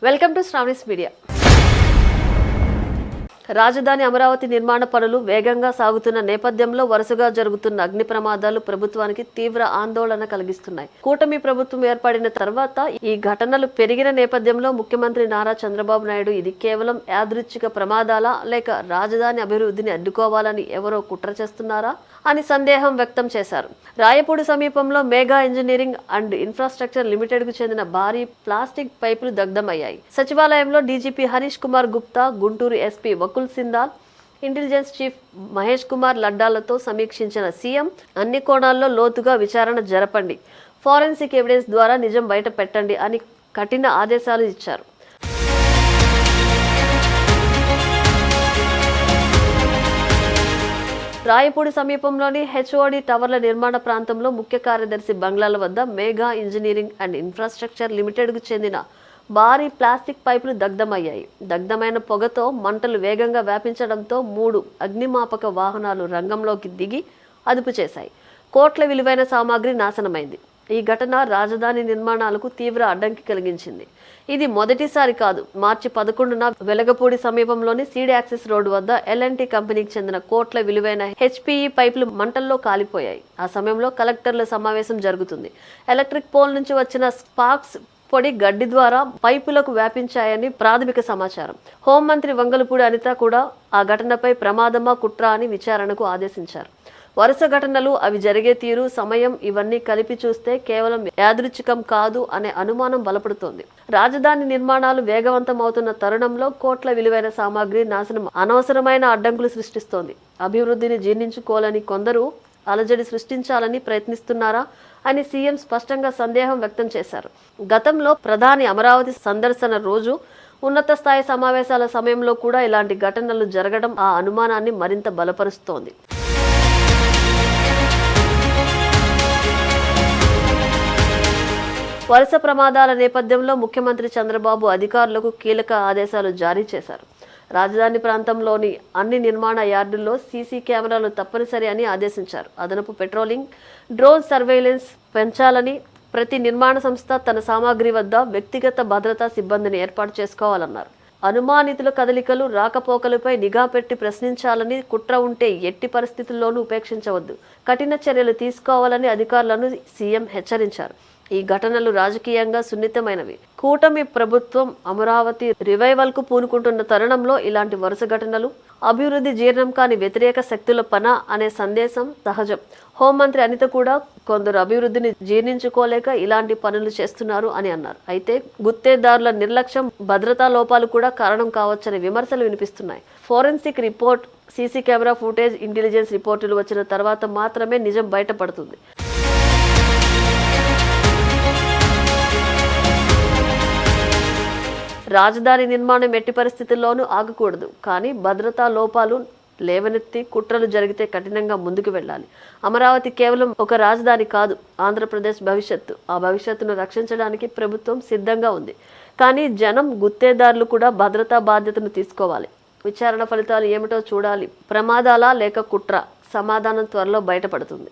Welcome to Sravani's media. రాజధాని అమరావతి నిర్మాణ పనులు వేగంగా సాగుతున్న నేపథ్యంలో వరుసగా జరుగుతున్న అగ్ని ప్రమాదాలు ప్రభుత్వానికి తీవ్ర ఆందోళన కలిగిస్తున్నాయి. కూటమి ప్రభుత్వం ఏర్పడిన తర్వాత ఈ ఘటనలు పెరిగిన నేపథ్యంలో ముఖ్యమంత్రి నారా చంద్రబాబు నాయుడు ఇది కేవలం యాదృచ్ఛిక ప్రమాదాలా లేక రాజధాని అభివృద్ధిని అడ్డుకోవాలని ఎవరో కుట్ర చేస్తున్నారా అని సందేహం వ్యక్తం చేశారు. రాయపూడి సమీపంలో Megha engineering and infrastructure limited కు చెందిన భారీ ప్లాస్టిక్ పైపులు దగ్ధమయ్యాయి. సచివాలయంలో DGP Harish Kumar Gupta, Guntur SP Vakul Jindal, intelligence chief Mahesh Kumar లడ్డాలతో సమీక్షించిన సీఎం అన్ని కోణాల్లో లోతుగా విచారణ జరపండి, ఫోరెన్సిక్ ఎవిడెన్స్ ద్వారా నిజం బయట పెట్టండి అని కఠిన ఆదేశాలు ఇచ్చారు. రాయపూడి సమీపంలోని హెచ్ఓడి టవర్ల నిర్మాణ ప్రాంతంలో ముఖ్య కార్యదర్శి బంగ్లాల వద్ద మెగా ఇంజనీరింగ్ అండ్ ఇన్ఫ్రాస్ట్రక్చర్ లిమిటెడ్కు చెందిన భారీ ప్లాస్టిక్ పైపులు దగ్ధమయ్యాయి. దగ్ధమైన పొగతో మంటలు వేగంగా వ్యాపించడంతో 3 అగ్నిమాపక వాహనాలు రంగంలోకి దిగి అదుపు చేశాయి. కోట్ల విలువైన సామాగ్రి నాశనమైంది. ఈ ఘటన రాజధాని నిర్మాణాలకు తీవ్ర అడ్డంకి కలిగించింది. ఇది మొదటిసారి కాదు. మార్చి 11న వెలగపూడి సమీపంలోని సీడ్ యాక్సిస్ రోడ్డు వద్ద ఎల్ఎన్టీ కంపెనీకి చెందిన కోట్ల విలువైన హెచ్పిఈ పైపులు మంటల్లో కాలిపోయాయి. ఆ సమయంలో కలెక్టర్ల సమావేశం జరుగుతుంది. ఎలక్ట్రిక్ పోల్ నుంచి వచ్చిన స్పార్క్స్ పొడి గడ్డి ద్వారా పైపులకు వ్యాపించాయని ప్రాథమిక సమాచారం. హోంమంత్రి వంగలపూడి అనిత కూడా ఆ ఘటనపై ప్రమాదమా కుట్ర అని విచారణకు ఆదేశించారు. వరుస ఘటనలు, అవి జరిగే తీరు, సమయం ఇవన్నీ కలిపి చూస్తే కేవలం యాదృచ్ఛికం కాదు అనే అనుమానం బలపడుతోంది. రాజధాని నిర్మాణాలు వేగవంతం అవుతున్న తరుణంలో కోట్ల విలువైన సామాగ్రి నాశనం అనవసరమైన అడ్డంకులు సృష్టిస్తోంది. అభివృద్ధిని జీర్ణించుకోవాలని కొందరు అలజడి సృష్టించాలని ప్రయత్నిస్తున్నారా అని సీఎం స్పష్టంగా సందేహం వ్యక్తం చేశారు. గతంలో ప్రధాని అమరావతి సందర్శన రోజు ఉన్నత స్థాయి సమావేశాల సమయంలో కూడా ఇలాంటి ఘటనలు జరగడం ఆ అనుమానాన్ని మరింత బలపరుస్తోంది. వరుస ప్రమాదాల నేపథ్యంలో ముఖ్యమంత్రి చంద్రబాబు అధికారులకు కీలక ఆదేశాలు జారీ చేశారు. రాజధాని ప్రాంతంలోని అన్ని నిర్మాణ యార్డుల్లో సీసీ కెమెరాలు తప్పనిసరి అని ఆదేశించారు. అదనపు పెట్రోలింగ్, డ్రోన్ సర్వేలెన్స్ పెంచాలని, ప్రతి నిర్మాణ సంస్థ తన సామాగ్రి వద్ద వ్యక్తిగత భద్రతా సిబ్బందిని ఏర్పాటు చేసుకోవాలన్నారు. అనుమానితుల కదలికలు, రాకపోకలపై నిఘా పెట్టి ప్రశ్నించాలని, కుట్ర ఉంటే ఎట్టి పరిస్థితుల్లోనూ ఉపేక్షించవద్దు, కఠిన చర్యలు తీసుకోవాలని అధికారులను సీఎం హెచ్చరించారు. ఈ ఘటనలు రాజకీయంగా సున్నితమైనవి. కూటమి ప్రభుత్వం అమరావతి రివైవల్ కు పూనుకుంటున్న తరుణంలో ఇలాంటి వరుస ఘటనలు అభివృద్ధి జీర్ణం కాని వ్యతిరేక శక్తుల పన అనే సందేశం సహజం. హోంమంత్రి అనిత కూడా కొందరు అభివృద్ధిని జీర్ణించుకోలేక ఇలాంటి పనులు చేస్తున్నారు అని అన్నారు. అయితే గుత్తేదారుల నిర్లక్ష్యం, భద్రతా లోపాలు కూడా కారణం కావచ్చనే విమర్శలు వినిపిస్తున్నాయి. Forensic report, CC camera footage, intelligence రిపోర్టులు వచ్చిన తర్వాత మాత్రమే నిజం బయటపడుతుంది. రాజధాని నిర్మాణం ఎట్టి పరిస్థితుల్లోనూ ఆగకూడదు. కానీ భద్రతా లోపాలు లేవనెత్తి కుట్రలు జరిగితే కఠినంగా ముందుకు వెళ్ళాలి. అమరావతి కేవలం ఒక రాజధాని కాదు, ఆంధ్రప్రదేశ్ భవిష్యత్తు. ఆ భవిష్యత్తును రక్షించడానికి ప్రభుత్వం సిద్ధంగా ఉంది. కానీ జనం, గుత్తేదారులు కూడా భద్రతా బాధ్యతను తీసుకోవాలి. విచారణ ఫలితాలు ఏమిటో చూడాలి. ప్రమాదాలా లేక కుట్ర? సమాధానం త్వరలో బయటపడుతుంది.